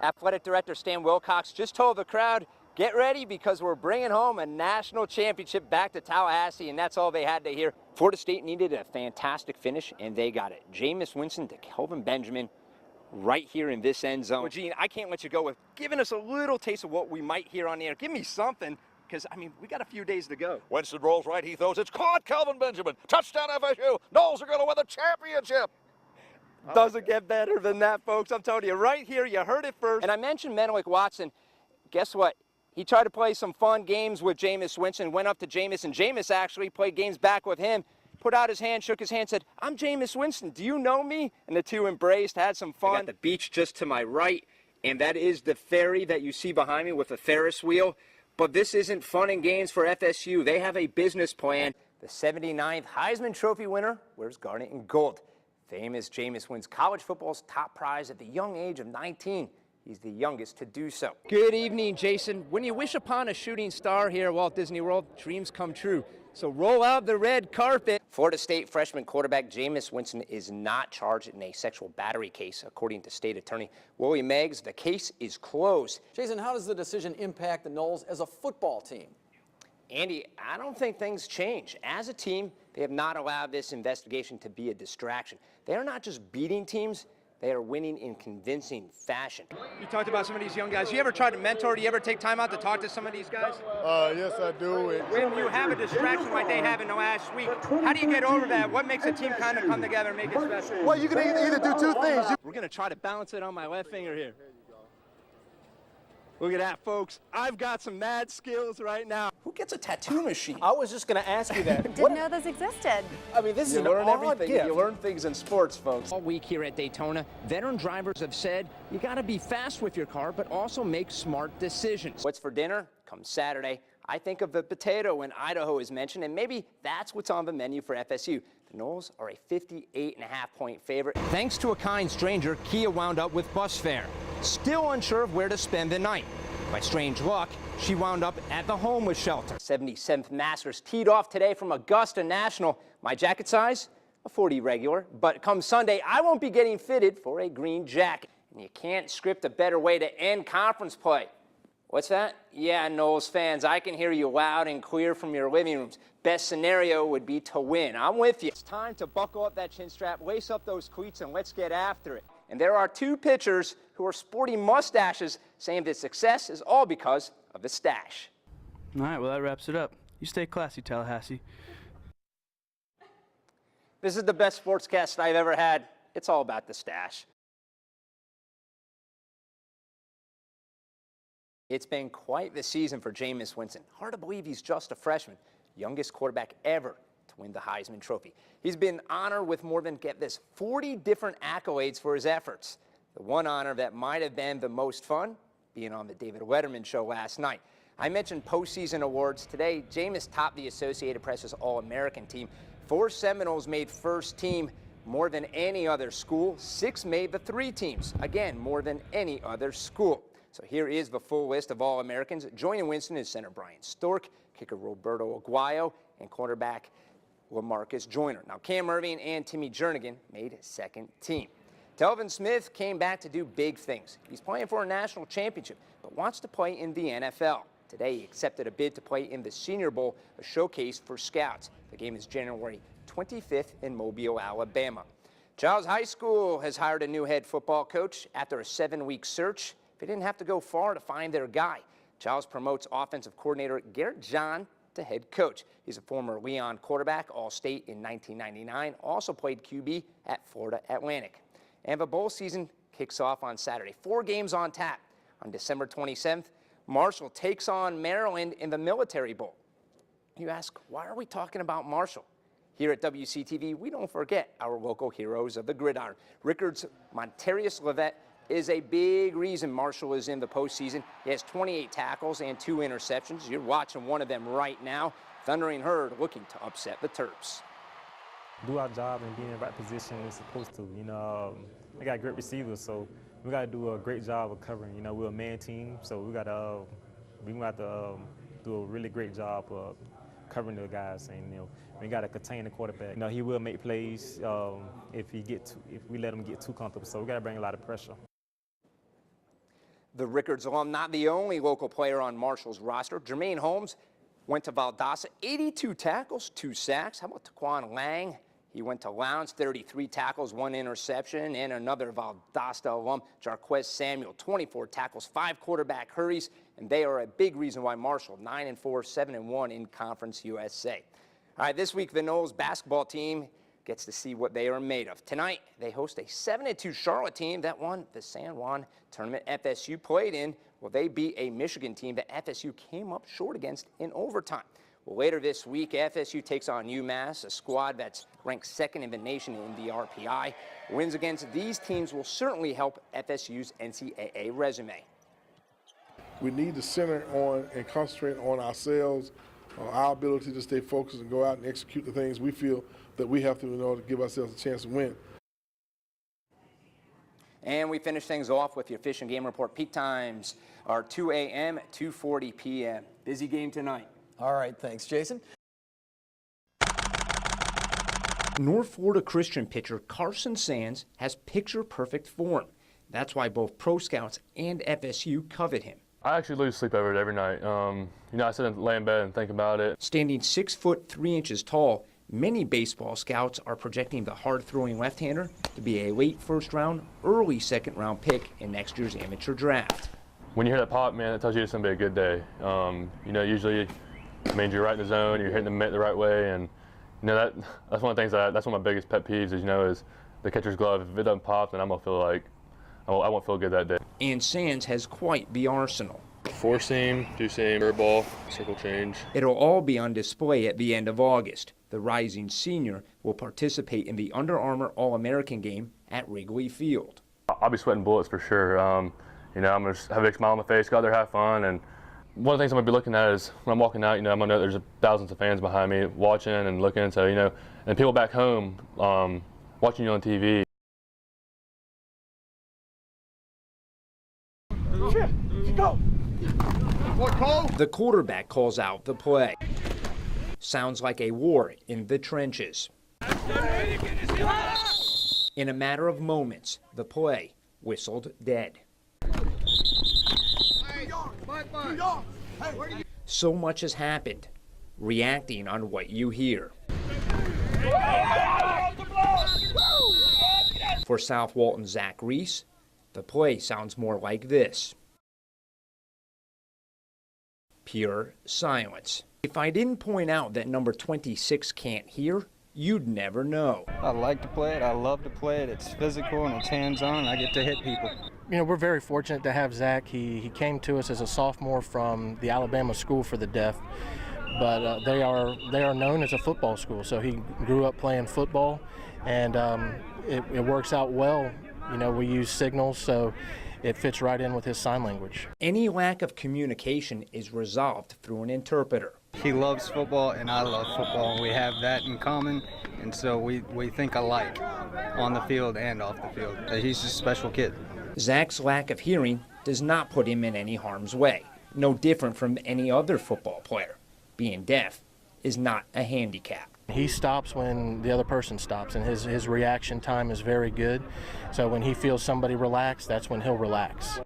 Athletic Director Stan Wilcox just told the crowd, get ready because we're bringing home a national championship back to Tallahassee, and that's all they had to hear. Florida State needed a fantastic finish, and they got it. Jameis Winston to Kelvin Benjamin right here in this end zone. Well, Gene, I can't let you go with giving us a little taste of what we might hear on the air. Give me something, because, I mean, we got a few days to go. Winston rolls right, he throws. It's caught, Kelvin Benjamin. Touchdown FSU. Noles are going to win the championship. Doesn't get better than that, folks. I'm telling you, right here, you heard it first. And I mentioned Menelik Watson. Guess what? He tried to play some fun games with Jameis Winston, went up to Jameis, and Jameis actually played games back with him, put out his hand, shook his hand, said, I'm Jameis Winston. Do you know me? And the two embraced, had some fun. I got the beach just to my right, and that is the ferry that you see behind me with a Ferris wheel. But this isn't fun and games for FSU. They have a business plan. The 79th Heisman Trophy winner wears garnet and gold. Famous Jameis wins college football's top prize at the young age of 19. He's the youngest to do so. Good evening, Jason. When you wish upon a shooting star here at Walt Disney World, dreams come true. So roll out the red carpet. Florida State freshman quarterback Jameis Winston is not charged in a sexual battery case, according to State Attorney Willie Meggs. The case is closed. Jason, how does the decision impact the Noles as a football team? Andy, I don't think things change. As a team, they have not allowed this investigation to be a distraction. They are not just beating teams, they are winning in convincing fashion. You talked about some of these young guys. You ever try to mentor? Do you ever take time out to talk to some of these guys? Yes, I do. When you have a distraction like they have in the last week, how do you get over that? What makes a team kind of come together and make it special? Well, you can either do two things. We're going to try to balance it on my left finger here. Look at that, folks. I've got some mad skills right now. Who gets a tattoo machine? I was just going to ask you that. Didn't know those existed. I mean, this is You an learn odd everything. gift. You learn things in sports, folks. All week here at Daytona, veteran drivers have said you got to be fast with your car, but also make smart decisions. What's for dinner? Come Saturday. I think of the potato when Idaho is mentioned, and maybe that's what's on the menu for FSU. The Noles are a 58.5-point favorite. Thanks to a kind stranger, Kia wound up with bus fare. Still unsure of where to spend the night. By strange luck, she wound up at the homeless shelter. 77th Masters teed off today from Augusta National. My jacket size? A 40 regular. But come Sunday, I won't be getting fitted for a green jacket. And you can't script a better way to end conference play. What's that? Yeah, Noles fans, I can hear you loud and clear from your living rooms. Best scenario would be to win. I'm with you. It's time to buckle up that chin strap, lace up those cleats, and let's get after it. And there are two pitchers who are sporting mustaches saying that success is all because of the stash. All right, well, that wraps it up. You stay classy, Tallahassee. This is the best sportscast I've ever had. It's all about the stash. It's been quite the season for Jameis Winston. Hard to believe he's just a freshman, youngest quarterback ever to win the Heisman Trophy. He's been honored with more than, get this, 40 different accolades for his efforts. The one honor that might have been the most fun, being on the David Letterman show last night. I mentioned postseason awards. Today, Jameis topped the Associated Press's All-American team. 4 Seminoles made first team, more than any other school. 6 made the 3 teams, again, more than any other school. So here is the full list of All-Americans. Joining Winston is center Brian Stork, kicker Roberto Aguayo, and cornerback LaMarcus Joyner. Now, Cam Irving and Timmy Jernigan made second team. Telvin Smith came back to do big things. He's playing for a national championship, but wants to play in the NFL. Today, he accepted a bid to play in the Senior Bowl, a showcase for scouts. The game is January 25th in Mobile, Alabama. Giles High School has hired a new head football coach after a 7-week search. They didn't have to go far to find their guy. Giles promotes offensive coordinator Garrett John to head coach. He's a former Leon quarterback, All-State in 1999, also played QB at Florida Atlantic. And the bowl season kicks off on Saturday. 4 games on tap. On December 27th, Marshall takes on Maryland in the Military Bowl. You ask, why are we talking about Marshall? Here at WCTV, we don't forget our local heroes of the gridiron. Rickard's Montarius Levet is a big reason Marshall is in the postseason. He has 28 tackles and 2 interceptions. You're watching one of them right now. Thundering Herd looking to upset the Terps. Do our job and be in the right position we're supposed to. You know, we got great receivers, so we got to do a great job of covering. You know, we're a man team, so we got to do a really great job of covering the guys, and we got to contain the quarterback. You know, he will make plays if we let him get too comfortable. So we got to bring a lot of pressure. The Rickards alum, not the only local player on Marshall's roster. Jermaine Holmes went to Valdosta, 82 tackles, 2 sacks. How about Taquan Lang? He went to Lowndes, 33 tackles, 1 interception. And another Valdosta alum, Jarquez Samuel, 24 tackles, 5 quarterback hurries. And they are a big reason why Marshall, 9-4, 7-1 in Conference USA. All right, this week the Noles basketball team gets to see what they are made of. Tonight, they host a 7-2 Charlotte team that won the San Juan tournament FSU played in. Well, they beat a Michigan team that FSU came up short against in overtime. Well, later this week, FSU takes on UMass, a squad that's ranked 2nd in the nation in the RPI. Wins against these teams will certainly help FSU's NCAA resume. We need to center on and concentrate on ourselves, our ability to stay focused and go out and execute the things we feel that we have to in order to give ourselves a chance to win. And we finish things off with your Fish and Game Report. Peak times are 2 a.m., 2:40 p.m. Busy game tonight. All right, thanks, Jason. North Florida Christian pitcher Carson Sands has picture-perfect form. That's why both pro scouts and FSU covet him. I actually lose sleep over it every night. I sit and lay in bed and think about it. Standing 6 foot 3 inches tall, many baseball scouts are projecting the hard-throwing left-hander to be a late first-round, early second-round pick in next year's amateur draft. When you hear that pop, man, it tells you it's going to be a good day. Usually it means you're right in the zone, you're hitting the mitt the right way, and that's one of the things that's one of my biggest pet peeves is the catcher's glove. If it doesn't pop, then I'm going to feel like I won't feel good that day. And Sands has quite the arsenal. 4-seam, 2-seam, curveball, circle change. It'll all be on display at the end of August. The rising senior will participate in the Under Armour All-American game at Wrigley Field. I'll be sweating bullets for sure. I'm going to have a big smile on my face, go out there, have fun. And one of the things I'm going to be looking at is when I'm walking out, I'm going to know there's thousands of fans behind me watching and looking. So, and people back home watching you on TV. The quarterback calls out the play. Sounds like a war in the trenches. In a matter of moments, the play whistled dead. So much has happened. Reacting on what you hear. For South Walton's Zach Reese, the play sounds more like this. Pure silence. If I didn't point out that number 26 can't hear, you'd never know. I like to play it. I love to play it. It's physical and it's hands-on. I get to hit people. We're very fortunate to have Zach. He came to us as a sophomore from the Alabama School for the Deaf, but they are known as a football school. So he grew up playing football, and it works out well. We use signals, so it fits right in with his sign language. Any lack of communication is resolved through an interpreter. He loves football and I love football, and we have that in common, and so we think alike on the field and off the field. He's a special kid. Zach's lack of hearing does not put him in any harm's way. No different from any other football player. Being deaf is not a handicap. He stops when the other person stops, and his reaction time is very good. So when he feels somebody relax, that's when he'll relax.